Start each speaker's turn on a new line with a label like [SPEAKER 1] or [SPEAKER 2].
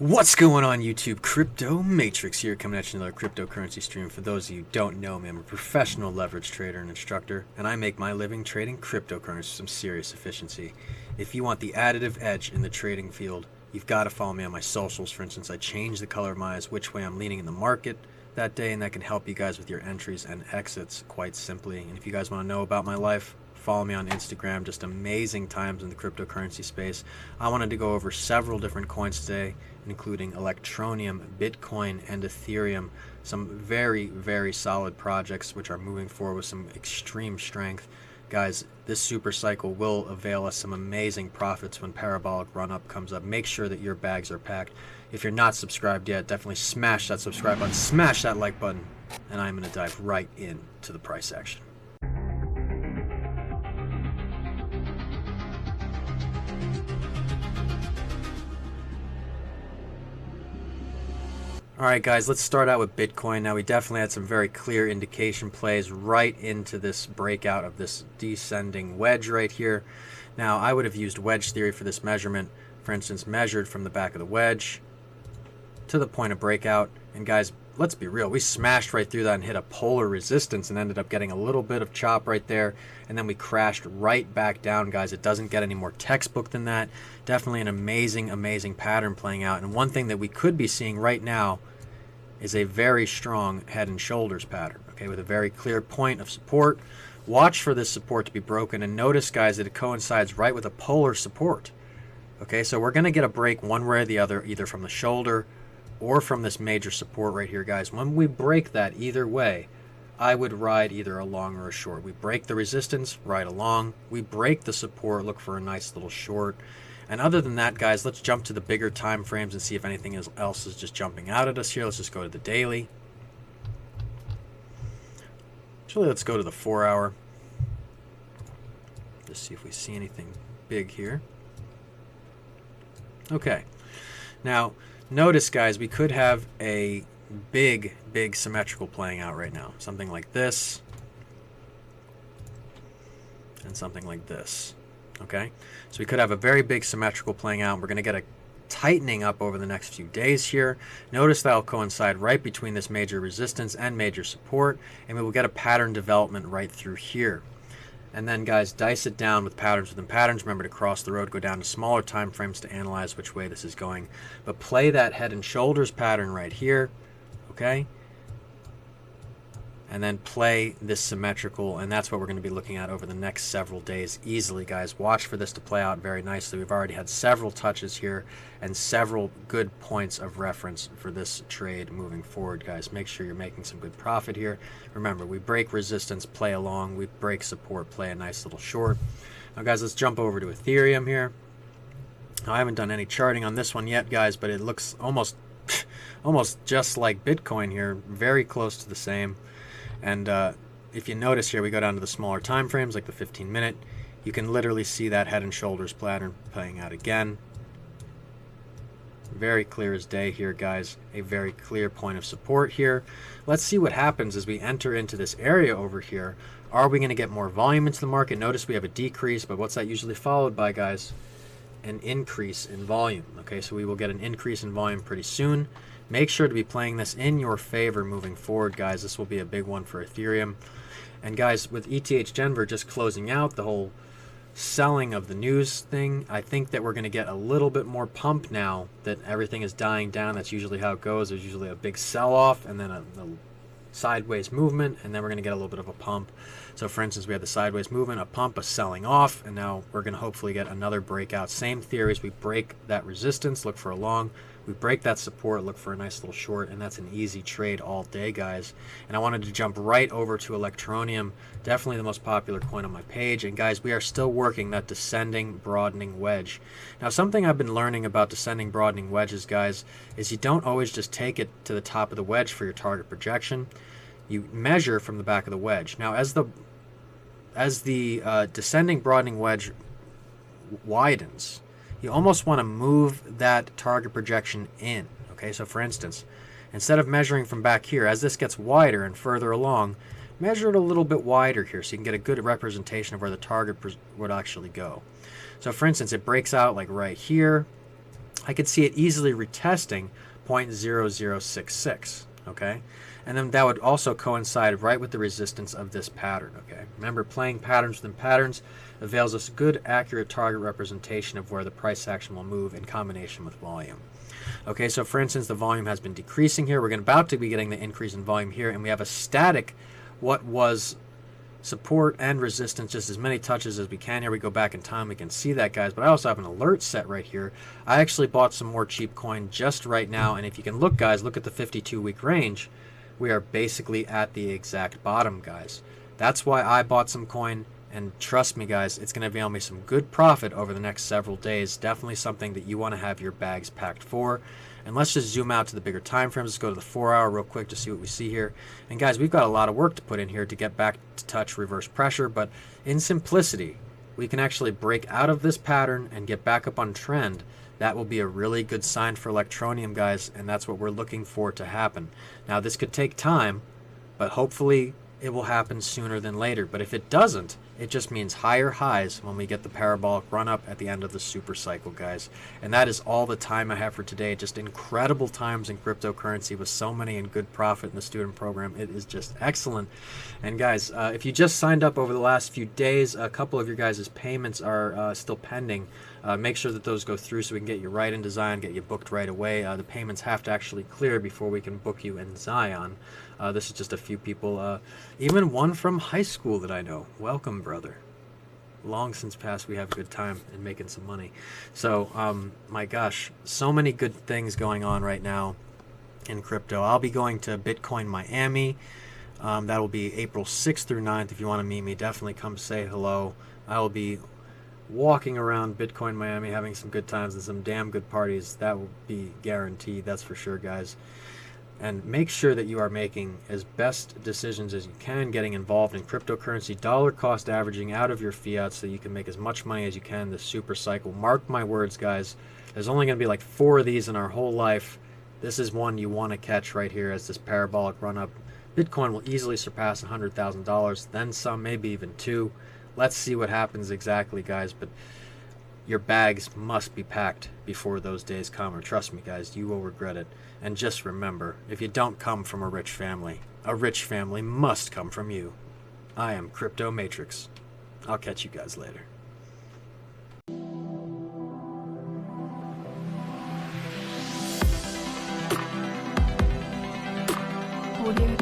[SPEAKER 1] What's going on YouTube? Crypto Matrix here, coming at you another cryptocurrency stream. For those of you who don't know me, I'm a professional leverage trader and instructor, and I make my living trading cryptocurrency with some serious efficiency. If you want the additive edge in the trading field, you've got to follow me on my socials. For instance, I change the color of my eyes, which way I'm leaning in the market that day, and that can help you guys with your entries and exits quite simply. And if you guys want to know about my life, follow me on Instagram. Just amazing times in the cryptocurrency space. I wanted to go over several different coins today, including Electroneum, Bitcoin, and Ethereum. Some very, very solid projects which are moving forward with some extreme strength. Guys, this super cycle will avail us some amazing profits when parabolic run-up comes up. Make sure that your bags are packed. If you're not subscribed yet, definitely smash that subscribe button, smash that like button, and I'm going to dive right into the price action. Alright guys, let's start out with Bitcoin. Now we definitely had some very clear indication plays right into this breakout of this descending wedge right here. Now I would have used wedge theory for this measurement. For instance, measured from the back of the wedge to the point of breakout. And guys, let's be real, we smashed right through that and hit a polar resistance and ended up getting a little bit of chop right there, and then we crashed right back down. Guys, it doesn't get any more textbook than that. Definitely an amazing pattern playing out. And one thing that we could be seeing right now is a very strong head and shoulders pattern, okay, with a very clear point of support. Watch for this support to be broken, and notice guys that it coincides right with a polar support. Okay, so we're going to get a break one way or the other, either from the shoulder or from this major support right here. Guys, when we break that, either way, I would ride either a long or a short. We break the resistance, ride along. We break the support, look for a nice little short. And other than that, guys, let's jump to the bigger time frames and see if anything else is just jumping out at us here. Let's just go to the daily. Actually, let's go to the 4 hour. Just see if we see anything big here. Okay. Now, notice, guys, we could have a big symmetrical playing out right now. Something like this. And something like this. Okay, so we could have a very big symmetrical playing out. We're going to get a tightening up over the next few days here. Notice that will coincide right between this major resistance and major support, and we will get a pattern development right through here. And then, guys, dice it down with patterns within patterns. Remember to cross the road, go down to smaller time frames to analyze which way this is going. But play that head and shoulders pattern right here, okay? And then play this symmetrical, and that's what we're going to be looking at over the next several days easily, guys. Watch for this to play out very nicely. We've already had several touches here and several good points of reference for this trade moving forward, guys. Make sure you're making some good profit here. Remember, we break resistance, play along. We break support, play a nice little short. Now, guys, let's jump over to Ethereum here. Now, I haven't done any charting on this one yet, guys, but it looks almost just like Bitcoin here. Very close to the same. And if you notice here, we go down to the smaller time frames, like the 15-minute. You can literally see that head and shoulders pattern playing out again. Very clear as day here, guys. A very clear point of support here. Let's see what happens as we enter into this area over here. Are we going to get more volume into the market? Notice we have a decrease, but what's that usually followed by, guys? An increase in volume. Okay, so we will get an increase in volume pretty soon. Make sure to be playing this in your favor moving forward, guys. This will be a big one for Ethereum. And guys, with ETH Denver just closing out the whole selling of the news thing, I think that we're going to get a little bit more pump now that everything is dying down. That's usually how it goes. There's usually a big sell-off and then a sideways movement, and then we're going to get a little bit of a pump. So for instance, we had the sideways movement, a pump, a selling off, and now we're going to hopefully get another breakout. Same theories. We break that resistance, look for a long. We break that support, look for a nice little short, and that's an easy trade all day, guys. And I wanted to jump right over to Electroneum, definitely the most popular coin on my page. And guys, we are still working that descending, broadening wedge. Now, something I've been learning about descending, broadening wedges, guys, is you don't always just take it to the top of the wedge for your target projection. You measure from the back of the wedge. Now, as the descending, broadening wedge widens, you almost want to move that target projection in. Okay, so for instance, instead of measuring from back here, as this gets wider and further along, measure it a little bit wider here so you can get a good representation of where the target would actually go. So for instance, it breaks out like right here. I could see it easily retesting 0.0066, okay? And then that would also coincide right with the resistance of this pattern, okay? Remember, playing patterns within patterns avails us good, accurate target representation of where the price action will move in combination with volume. Okay, so for instance, the volume has been decreasing here. We're about to be getting the increase in volume here, and we have a static, what was support and resistance, just as many touches as we can. Here we go back in time, we can see that, guys, but I also have an alert set right here. I actually bought some more cheap coin just right now, and if you can look, guys, look at the 52-week range. We are basically at the exact bottom, guys. That's why I bought some coin, and trust me, guys, it's going to avail me some good profit over the next several days. Definitely something that you want to have your bags packed for. And let's just zoom out to the bigger time frames. Let's go to the 4-hour real quick to see what we see here. And guys, we've got a lot of work to put in here to get back to touch reverse pressure, but in simplicity, we can actually break out of this pattern and get back up on trend. That will be a really good sign for Electroneum, guys, and that's what we're looking for to happen. Now, this could take time, but hopefully it will happen sooner than later. But if it doesn't, it just means higher highs when we get the parabolic run up at the end of the super cycle, guys. And that is all the time I have for today. Just incredible times in cryptocurrency with so many in good profit in the student program. It is just excellent. And guys, if you just signed up over the last few days, a couple of your guys' payments are still pending. Make sure that those go through so we can get you right in Zion, get you booked right away. The payments have to actually clear before we can book you in Zion. This is just a few people, even one from high school that I know. Welcome, brother. Long since past, we have a good time and making some money. So, my gosh, so many good things going on right now in crypto. I'll be going to Bitcoin Miami. That will be April 6th through 9th. If you want to meet me, definitely come say hello. I will be walking around Bitcoin Miami, having some good times and some damn good parties. That will be guaranteed, that's for sure, guys. And make sure that you are making as best decisions as you can, getting involved in cryptocurrency, dollar cost averaging out of your fiat so you can make as much money as you can this super cycle. Mark my words, guys. There's only going to be like 4 of these in our whole life. This is one you want to catch right here as this parabolic run up. Bitcoin will easily surpass $100,000, then some, maybe even 2. Let's see what happens exactly, guys, but your bags must be packed before those days come, or trust me, guys, you will regret it. And just remember, if you don't come from a rich family must come from you. I am Crypto Matrix. I'll catch you guys later.
[SPEAKER 2] Audio